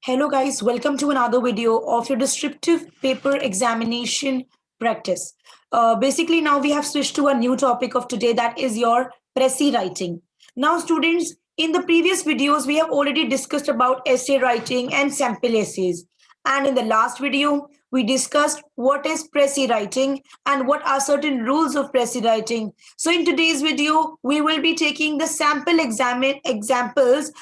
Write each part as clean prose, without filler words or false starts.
Hello guys, welcome to another video of your descriptive paper examination practice. Basically now we have switched to a new topic of today, that is your Prezi writing. Now students, in the previous videos we have already discussed about essay writing and sample essays. And in the last video we discussed what is Prezi writing and what are certain rules of Prezi writing. So in today's video we will be taking the sample examples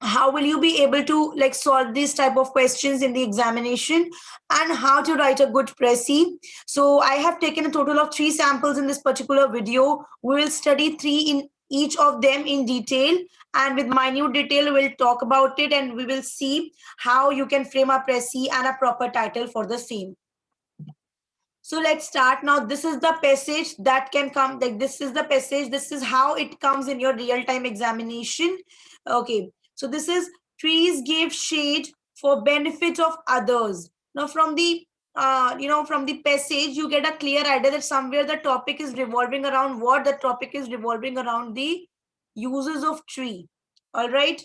how will you be able to solve these type of questions in the examination and how to write a good Prezi. So I have taken a total of 3 samples in this particular video. We will study 3 in each of them in detail, and with minute detail we'll talk about it and we will see how you can frame a Prezi and a proper title for the same. So let's start now. This is the passage that can come, like this is the passage, this is how it comes in your real-time examination. Okay, so this is trees give shade for benefit of others. Now from the from the passage you get a clear idea that somewhere the topic is revolving around what? The topic is revolving around the uses of tree. All right,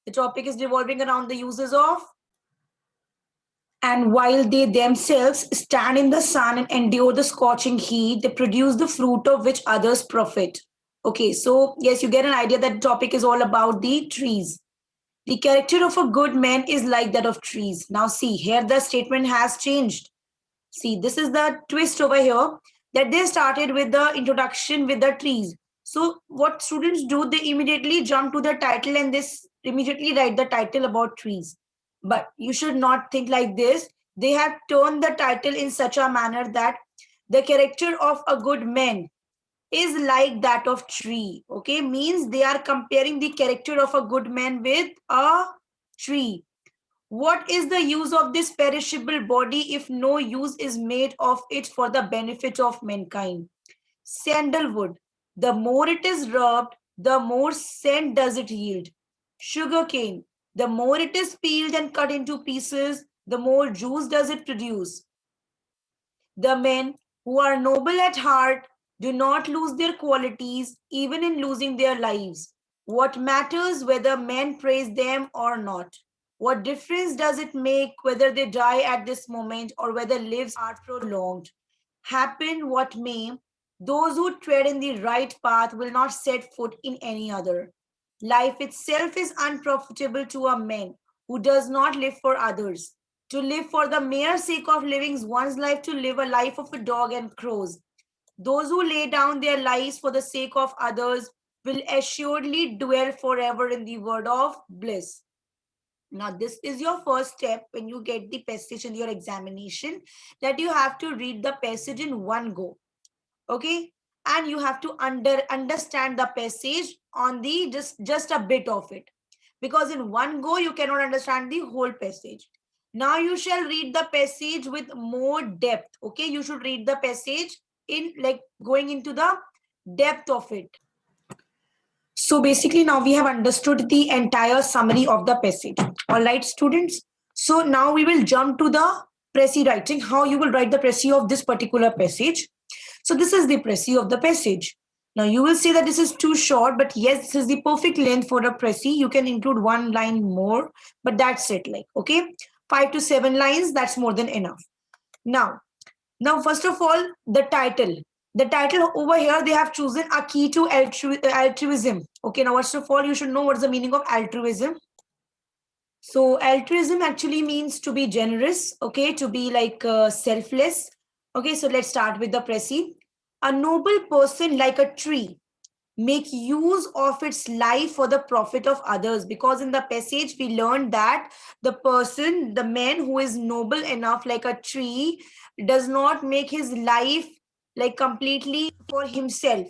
the topic is revolving around the uses of, and while they themselves stand in the sun and endure the scorching heat, they produce the fruit of which others profit. Okay, so yes, you get an idea that the topic is all about the trees. The character of a good man is like that of trees. Now see, here the statement has changed. See, this is the twist over here, that they started with the introduction with the trees. So what students do, they immediately jump to the title and this immediately write the title about trees. But you should not think like this. They have turned the title in such a manner that the character of a good man is like that of tree. Okay, means they are comparing the character of a good man with a tree. What is the use of this perishable body if no use is made of it for the benefit of mankind? Sandalwood, the more it is rubbed, the more scent does it yield. Sugarcane, the more it is peeled and cut into pieces, the more juice does it produce. The men who are noble at heart do not lose their qualities even in losing their lives. What matters whether men praise them or not? What difference does it make whether they die at this moment or whether lives are prolonged? Happen what may, those who tread in the right path will not set foot in any other. Life itself is unprofitable to a man who does not live for others. To live for the mere sake of living one's life, to live a life of a dog and crows. Those who lay down their lives for the sake of others will assuredly dwell forever in the world of bliss. Now, this is your first step when you get the passage in your examination, that you have to read the passage in one go. Okay, and you have to understand the passage on the just a bit of it, because in one go you cannot understand the whole passage. Now you shall read the passage with more depth. Okay, you should read the passage in like going into the depth of it. So basically now we have understood the entire summary of the passage. All right, students. So now we will jump to the Prezi writing, how you will write the Prezi of this particular passage. So this is the Prezi of the passage. Now you will say that this is too short, but yes, this is the perfect length for a Prezi. You can include 1 line more, but that's it. Like, okay, 5 to 7 lines, that's more than enough. Now, first of all, the title. The title over here, they have chosen a key to altruism. Okay, now first of all, you should know what's the meaning of altruism. So altruism actually means to be generous, okay, to be selfless. Okay, so let's start with the Prezi. A noble person like a tree make use of its life for the profit of others, because in the passage we learned that the person, the man who is noble enough like a tree, does not make his life like completely for himself.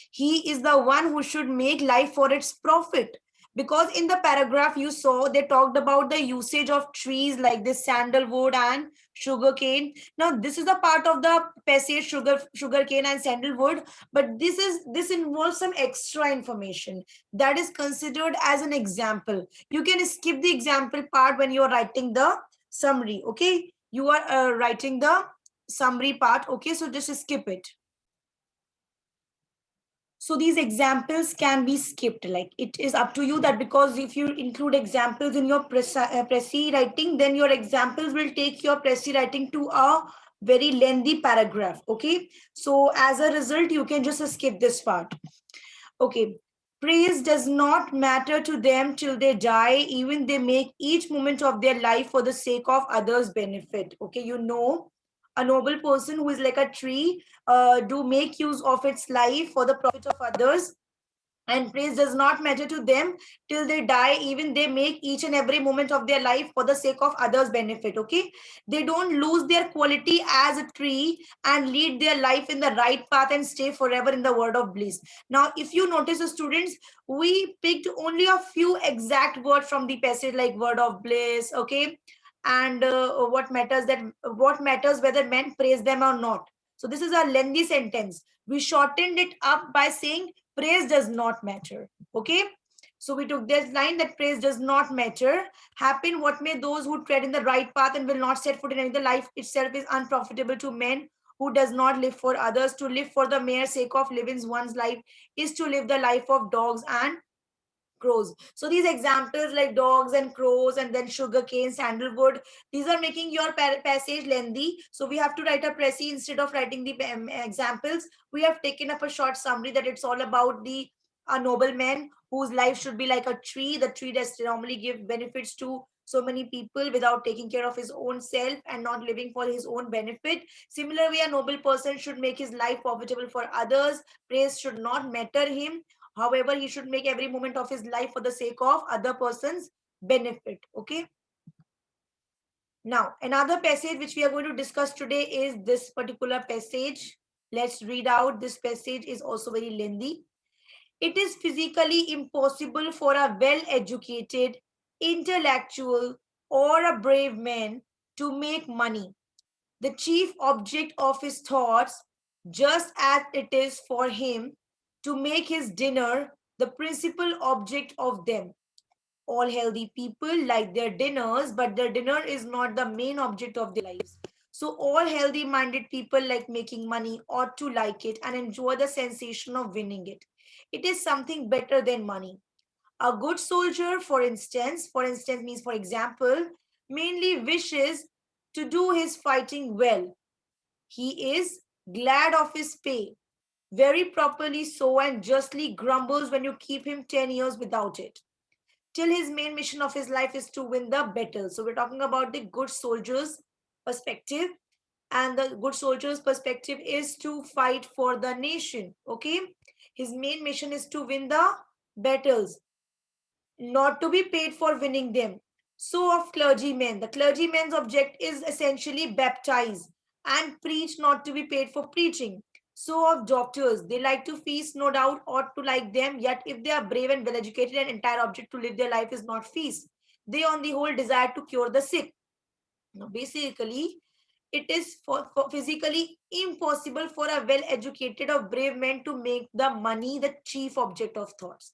He is the one who should make life for its profit, because in the paragraph you saw they talked about the usage of trees like this sandalwood and sugarcane. Now this is a part of the passage, sugarcane and sandalwood, but this involves some extra information that is considered as an example. You can skip the example part when you are writing the summary. Okay, you are writing the summary part. Okay, so just skip it. So these examples can be skipped. Like, it is up to you, that because if you include examples in your Prezi writing, then your examples will take your Prezi writing to a very lengthy paragraph. Okay. So as a result, you can just skip this part. Okay. Praise does not matter to them till they die, even they make each moment of their life for the sake of others' benefit. Okay, you know, a noble person who is like a tree, do make use of its life for the profit of others, and praise does not matter to them till they die, even they make each and every moment of their life for the sake of others benefit. Okay, they don't lose their quality as a tree and lead their life in the right path and stay forever in the word of bliss. Now if you notice, the students, we picked only a few exact words from the passage, like word of bliss. Okay, and what matters whether men praise them or not. So this is a lengthy sentence. We shortened it up by saying praise does not matter. Okay, so we took this line, that praise does not matter. Happen what may, those who tread in the right path and will not set foot in any, the life itself is unprofitable to men who does not live for others. To live for the mere sake of living one's life is to live the life of dogs and crows. So these examples like dogs and crows and then sugar cane, sandalwood, these are making your passage lengthy. So we have to write a précis instead of writing the examples. We have taken up a short summary that it's all about the a nobleman whose life should be like a tree, the tree that normally give benefits to so many people without taking care of his own self and not living for his own benefit. Similarly, a noble person should make his life profitable for others. Praise should not matter him. However, he should make every moment of his life for the sake of other person's benefit. Okay. Now, another passage which we are going to discuss today is this particular passage. Let's read out. This passage is also very lengthy. It is physically impossible for a well-educated, intellectual, or a brave man to make money the chief object of his thoughts, just as it is for him to make his dinner the principal object of them. All healthy people like their dinners, but their dinner is not the main object of their lives. So, all healthy minded people like making money ought to like it and enjoy the sensation of winning it. It is something better than money. A good soldier, for instance means for example, mainly wishes to do his fighting well. He is glad of his pay, very properly so, and justly grumbles when you keep him 10 years without it. Till his main mission of his life is to win the battle. So we're talking about the good soldier's perspective. And the good soldier's perspective is to fight for the nation. Okay. His main mission is to win the battles, not to be paid for winning them. So of clergymen, the clergyman's object is essentially baptize and preach, not to be paid for preaching. So of doctors, they like to feast, no doubt ought to like them, yet if they are brave and well educated, and entire object to live their life is not feast. They on the whole desire to cure the sick. Now basically, it is for physically impossible for a well educated or brave man to make the money the chief object of thoughts.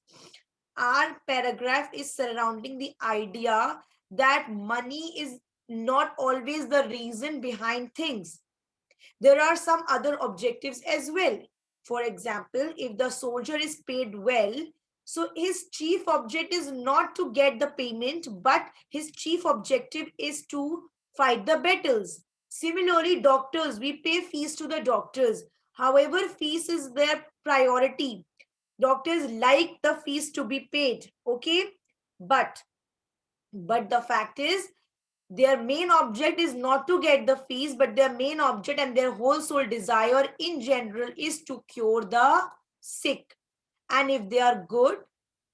Our paragraph is surrounding the idea that money is not always the reason behind things. There are some other objectives as well. For example, if the soldier is paid well, so his chief object is not to get the payment, but his chief objective is to fight the battles. Similarly, doctors, we pay fees to the doctors. However, fees is their priority. Doctors like the fees to be paid. Okay, but the fact is, their main object is not to get the fees, but their main object and their whole soul desire in general is to cure the sick. And if they are good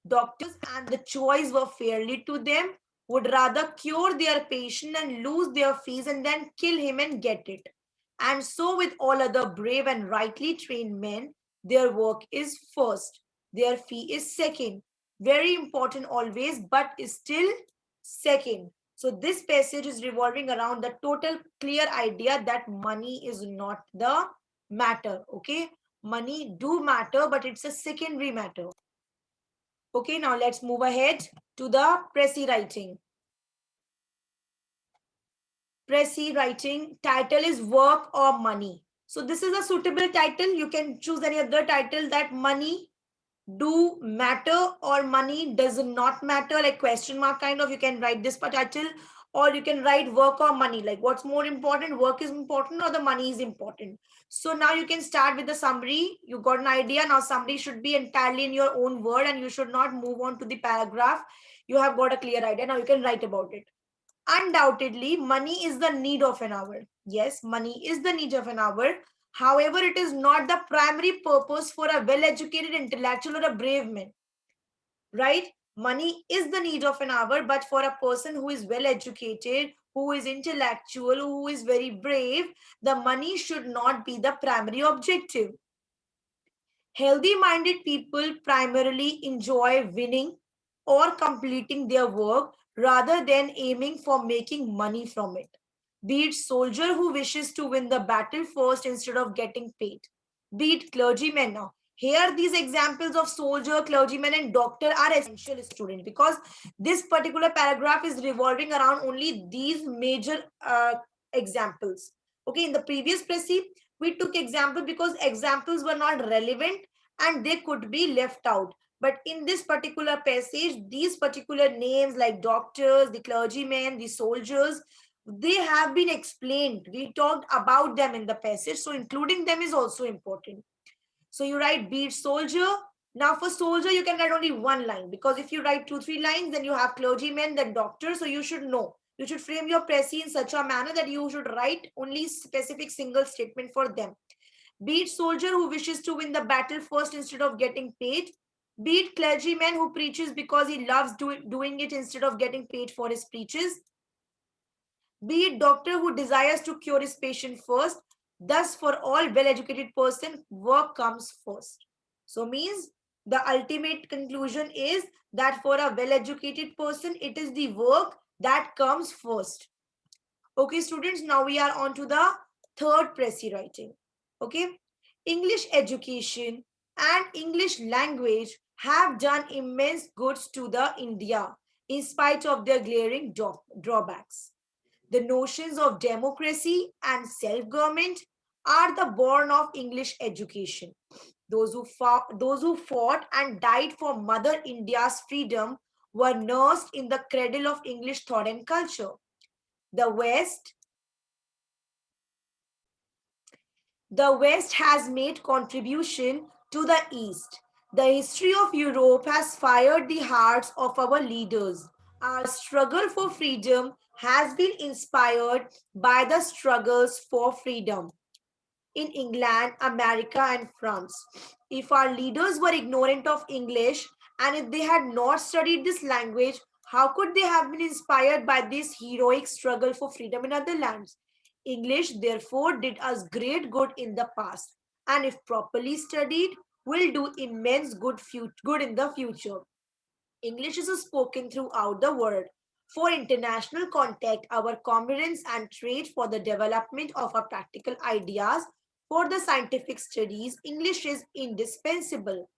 doctors and the choice were fairly to them, would rather cure their patient and lose their fees and then kill him and get it. And so with all other brave and rightly trained men, their work is first, their fee is second. Very important always, but is still second. So this passage is revolving around the total clear idea that money is not the matter. Okay, money do matter, but it's a secondary matter. Okay, now let's move ahead to the Prezi writing. Prezi writing title is work or money. So this is a suitable title. You can choose any other title, that money Do matter or money does not matter, like question mark kind of, you can write this title, or you can write work or money, like what's more important, work is important or the money is important. So now you can start with the summary. You got an idea. Now summary should be entirely in your own word and you should not move on to the paragraph. You have got a clear idea. Now you can write about it. Undoubtedly, money is the need of an hour. Yes, money is the need of an hour. However, it is not the primary purpose for a well-educated intellectual or a brave man, right? Money is the need of an hour, but for a person who is well-educated, who is intellectual, who is very brave, the money should not be the primary objective. Healthy-minded people primarily enjoy winning or completing their work rather than aiming for making money from it. Be it soldier who wishes to win the battle first instead of getting paid. Be it clergymen now. Here, these examples of soldier, clergyman, and doctor are essential students, because this particular paragraph is revolving around only these major examples. Okay, in the previous précis, we took example because examples were not relevant and they could be left out. But in this particular passage, these particular names like doctors, the clergymen, the soldiers, they have been explained. We talked about them in the passage. So including them is also important. So you write beat soldier. Now for soldier, you can write only one line, because if you write 2-3 lines, then you have clergymen, then doctor. So you should know. You should frame your précis in such a manner that you should write only specific single statement for them. Be it soldier who wishes to win the battle first instead of getting paid. Be it clergyman who preaches because he loves doing it instead of getting paid for his preaches. Be it doctor who desires to cure his patient first. Thus, for all well-educated person, work comes first. So means the ultimate conclusion is that for a well-educated person, it is the work that comes first. Okay, students, now we are on to the third précis writing. Okay, English education and English language have done immense goods to the India in spite of their glaring drawbacks. The notions of democracy and self-government are the born of English education. Those who fought and died for Mother India's freedom were nursed in the cradle of English thought and culture. The West The West has made contribution to the East. The history of Europe has fired the hearts of our leaders. Our struggle for freedom has been inspired by the struggles for freedom in England, America, and France. If our leaders were ignorant of English and if they had not studied this language, how could they have been inspired by this heroic struggle for freedom in other lands? English, therefore, did us great good in the past, and if properly studied, will do immense good in the future. English is spoken throughout the world. For international contact, our commerce and trade, for the development of our practical ideas, for the scientific studies, English is indispensable.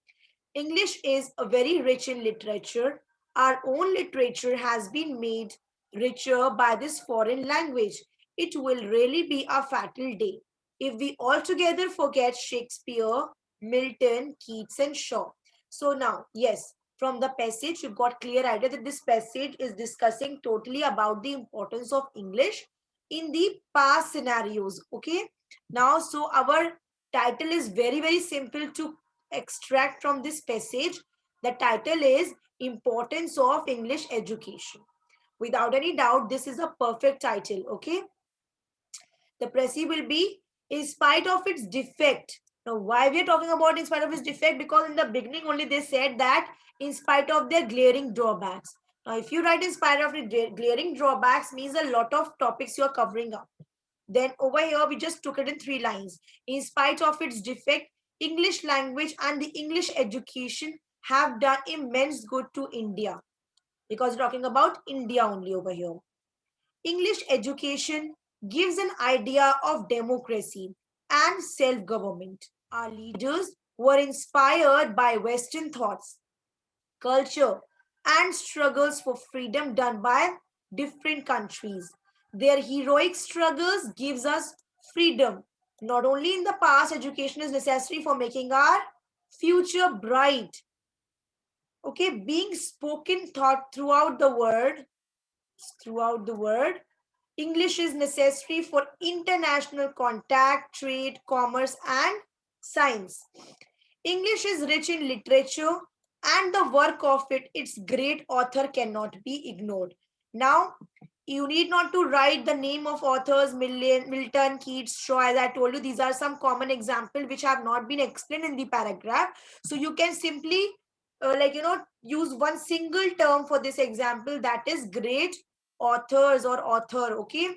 English is very rich in literature. Our own literature has been made richer by this foreign language. It will really be a fatal day if we altogether forget Shakespeare, Milton, Keats, and Shaw. So now, yes, from the passage, you've got clear idea that this passage is discussing totally about the importance of English in the past scenarios. Okay. Now, so our title is very simple to extract from this passage. The title is Importance of English Education. Without any doubt, this is a perfect title. Okay. The précis will be in spite of its defect. Now, why we are talking about in spite of its defect? Because in the beginning only they said that in spite of their glaring drawbacks. Now, if you write in spite of the glaring drawbacks, means a lot of topics you are covering up. Then over here, we just took it in 3 lines. In spite of its defect, English language and the English education have done immense good to India. Because we're talking about India only over here. English education gives an idea of democracy and self-government. Our leaders were inspired by Western thoughts, culture, and struggles for freedom done by different countries. Their heroic struggles gives us freedom. Not only in the past, education is necessary for making our future bright. Okay, being spoken thought throughout the world. English is necessary for international contact, trade, commerce, and science. English is rich in literature, and the work of its great author cannot be ignored. Now, you need not to write the name of authors, Milton, Keats, Shaw. As I told you, these are some common examples which have not been explained in the paragraph. So you can simply, use one single term for this example, that is great authors or author. Okay.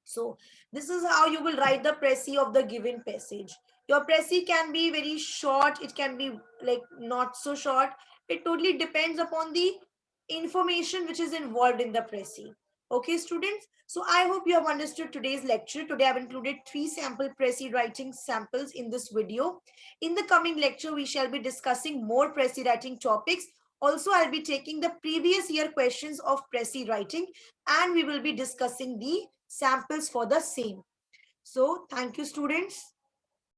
So this is how you will write the précis of the given passage. Your précis can be very short, it can be like not so short. It totally depends upon the information which is involved in the précis. Okay, students. So I hope you have understood today's lecture. Today I've included 3 sample précis writing samples in this video. In the coming lecture, we shall be discussing more précis writing topics. Also, I'll be taking the previous year questions of précis writing, and we will be discussing the samples for the same. So thank you, students.